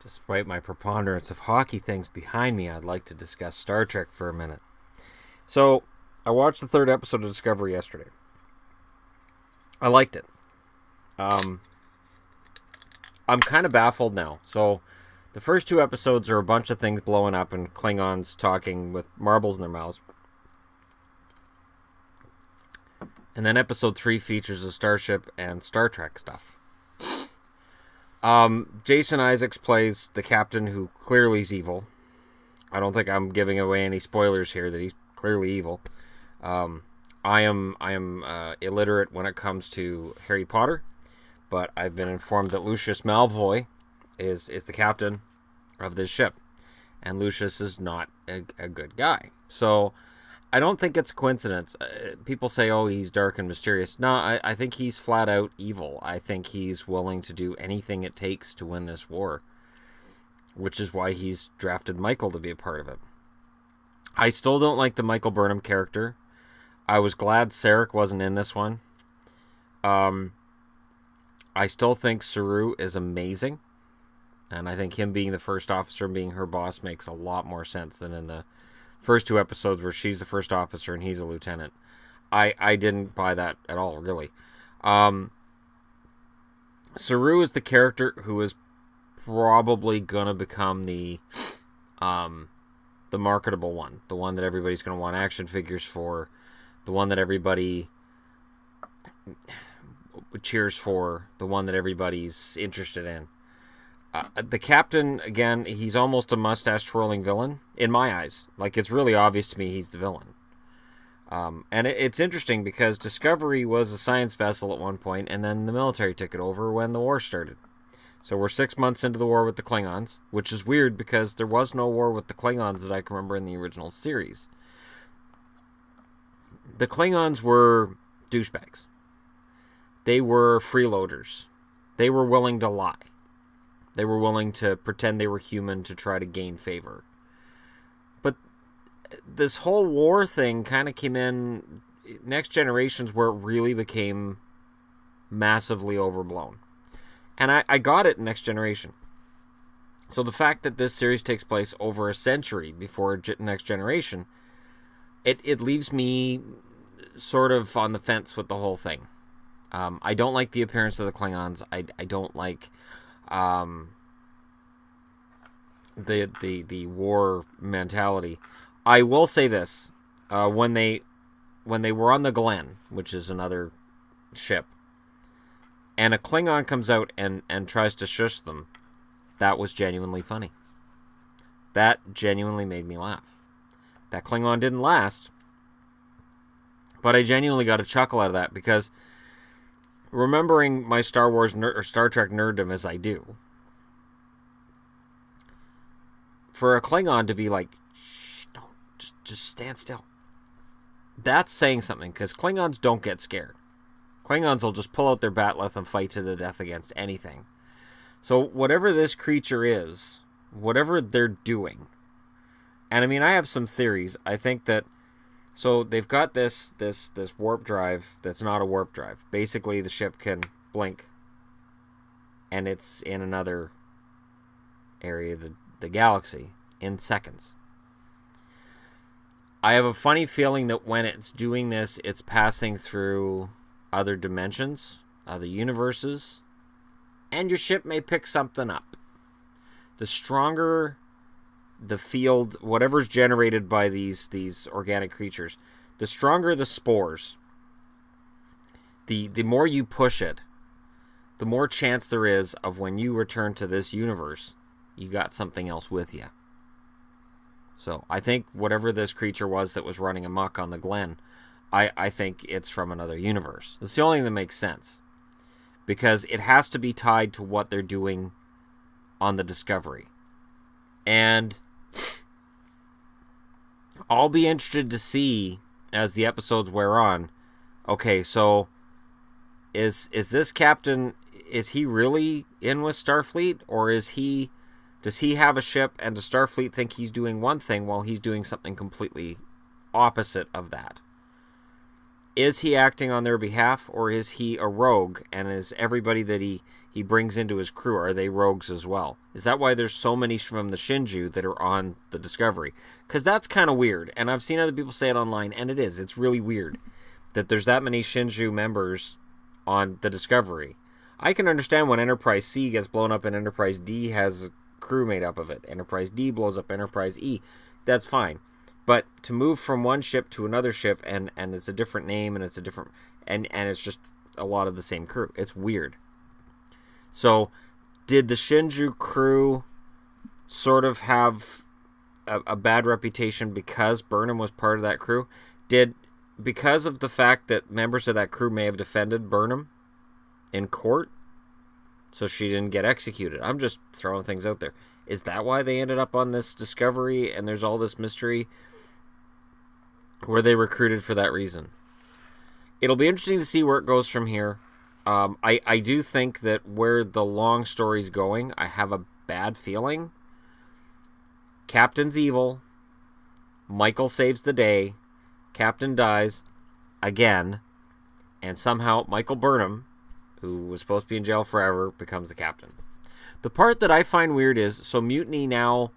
Despite my preponderance of hockey things behind me, I'd like to discuss Star Trek for a minute. So, I watched the third episode of Discovery yesterday. I liked it. Um, I'm kind of baffled now. So, the first two episodes are a bunch of things blowing up and Klingons talking with marbles in their mouths. And then episode 3 features a starship and Star Trek stuff. Jason Isaacs plays the captain who clearly is evil. I don't think I'm giving away any spoilers here that he's clearly evil. I am illiterate when it comes to Harry Potter, but I've been informed that Lucius Malfoy is the captain of this ship, and Lucius is not a good guy. So I don't think it's a coincidence. People say, oh, he's dark and mysterious. No, I think he's flat out evil. I think he's willing to do anything it takes to win this war, which is why he's drafted Michael to be a part of it. I still don't like the Michael Burnham character. I was glad Sarek wasn't in this one. I still think Saru is amazing, and I think him being the first officer and being her boss makes a lot more sense than in the first two episodes where she's the first officer and he's a lieutenant. I didn't buy that at all, really. Saru is the character who is probably gonna become the marketable one, the one that everybody's gonna want action figures for, the one that everybody cheers for, the one that everybody's interested in. The captain, again, he's almost a mustache-twirling villain, in my eyes. Like, it's really obvious to me he's the villain. And it's interesting because Discovery was a science vessel at one point, and then the military took it over when the war started. So we're 6 months into the war with the Klingons, which is weird because there was no war with the Klingons that I can remember in the original series. The Klingons were douchebags. They were freeloaders. They were willing to lie. They were willing to pretend they were human to try to gain favor. But this whole war thing kind of came in Next Generations where it really became massively overblown. And I got it in Next Generation. So the fact that this series takes place over a century before Next Generation, it leaves me sort of on the fence with the whole thing. I don't like the appearance of the Klingons. I don't like the war mentality. I will say this: when they were on the Glen, which is another ship, and a Klingon comes out and tries to shush them, that was genuinely funny. That genuinely made me laugh. That Klingon didn't last, but I genuinely got a chuckle out of that because, remembering my Star Trek nerddom as I do, for a Klingon to be like, shh, don't, just stand still. That's saying something, because Klingons don't get scared. Klingons will just pull out their bat'leth and fight to the death against anything. So whatever this creature is, whatever they're doing, and I mean, I have some theories. I think that, so they've got this warp drive that's not a warp drive. Basically, the ship can blink, and it's in another area of the galaxy in seconds. I have a funny feeling that when it's doing this, it's passing through other dimensions, other universes, and your ship may pick something up. The stronger the field, whatever's generated by these organic creatures, the stronger the spores, the more you push it, the more chance there is of when you return to this universe, you got something else with you. So I think whatever this creature was that was running amok on the Glen, I think it's from another universe. It's the only thing that makes sense, because it has to be tied to what they're doing on the Discovery. And I'll be interested to see as the episodes wear on. Okay, so is this captain, is he really in with Starfleet, or does he have a ship and does Starfleet think he's doing one thing while he's doing something completely opposite of that? is he acting on their behalf, or is he a rogue, and is everybody that he brings into his crew, are they rogues as well? Is that why there's so many from the Shinju that are on the Discovery? Because that's kind of weird, and I've seen other people say it online, and it's really weird that there's that many Shinju members on the Discovery. I can understand when Enterprise C gets blown up and Enterprise D has a crew made up of it. Enterprise D blows up Enterprise E. That's fine. But to move from one ship to another ship, and it's a different name, and it's a different, and it's just a lot of the same crew. It's weird. So, did the Shinju crew sort of have a bad reputation because Burnham was part of that crew? Because of the fact that members of that crew may have defended Burnham in court, so she didn't get executed. I'm just throwing things out there. Is that why they ended up on this Discovery, and there's all this mystery? Were they recruited for that reason? It'll be interesting to see where it goes from here. I do think that where the long story's going, I have a bad feeling. Captain's evil. Michael saves the day. Captain dies again. And somehow Michael Burnham, who was supposed to be in jail forever, becomes the captain. The part that I find weird is, so mutiny now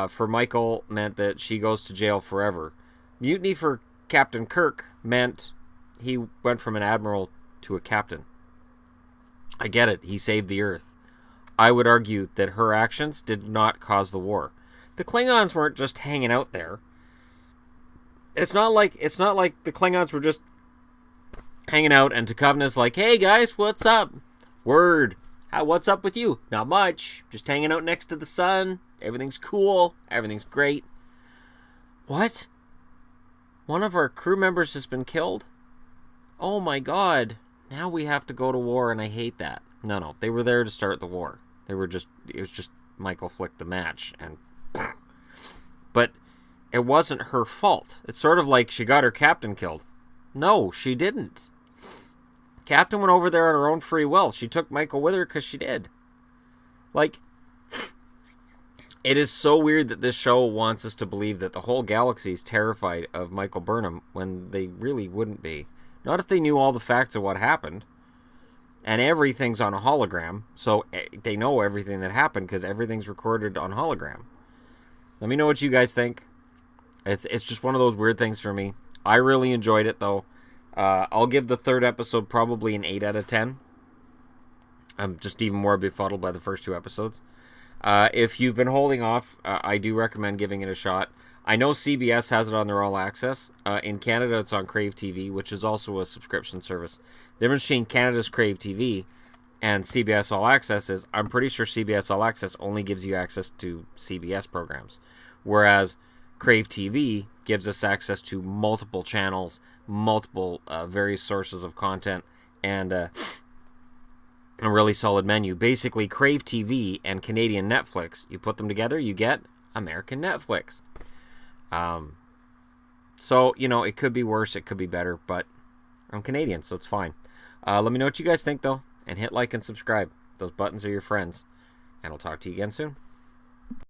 for Michael meant that she goes to jail forever. Mutiny for Captain Kirk meant he went from an admiral to a captain. I get it. He saved the Earth. I would argue that her actions did not cause the war. The Klingons weren't just hanging out there. It's not like the Klingons were just hanging out and Duchovny's like, "Hey guys, what's up? Word. What's up with you? Not much. Just hanging out next to the sun. Everything's cool. Everything's great." What? One of our crew members has been killed? Oh my god. Now we have to go to war, and I hate that. No. They were there to start the war. It was just Michael flicked the match, and but it wasn't her fault. It's sort of like she got her captain killed. No, she didn't. Captain went over there on her own free will. She took Michael with her because she did. Like, it is so weird that this show wants us to believe that the whole galaxy is terrified of Michael Burnham when they really wouldn't be. Not if they knew all the facts of what happened. And everything's on a hologram, so they know everything that happened because everything's recorded on hologram. Let me know what you guys think. It's just one of those weird things for me. I really enjoyed it, though. I'll give the third episode probably an 8 out of 10. I'm just even more befuddled by the first 2 episodes. If you've been holding off, I do recommend giving it a shot. I know CBS has it on their All Access. In Canada, it's on Crave TV, which is also a subscription service. The difference between Canada's Crave TV and CBS All Access is, I'm pretty sure CBS All Access only gives you access to CBS programs, whereas Crave TV gives us access to multiple channels, multiple various sources of content, and a really solid menu. Basically, Crave TV and Canadian Netflix, you put them together, you get American Netflix. So, it could be worse, it could be better, but I'm Canadian, so it's fine. Let me know what you guys think, though, and hit like and subscribe. Those buttons are your friends, and I'll talk to you again soon.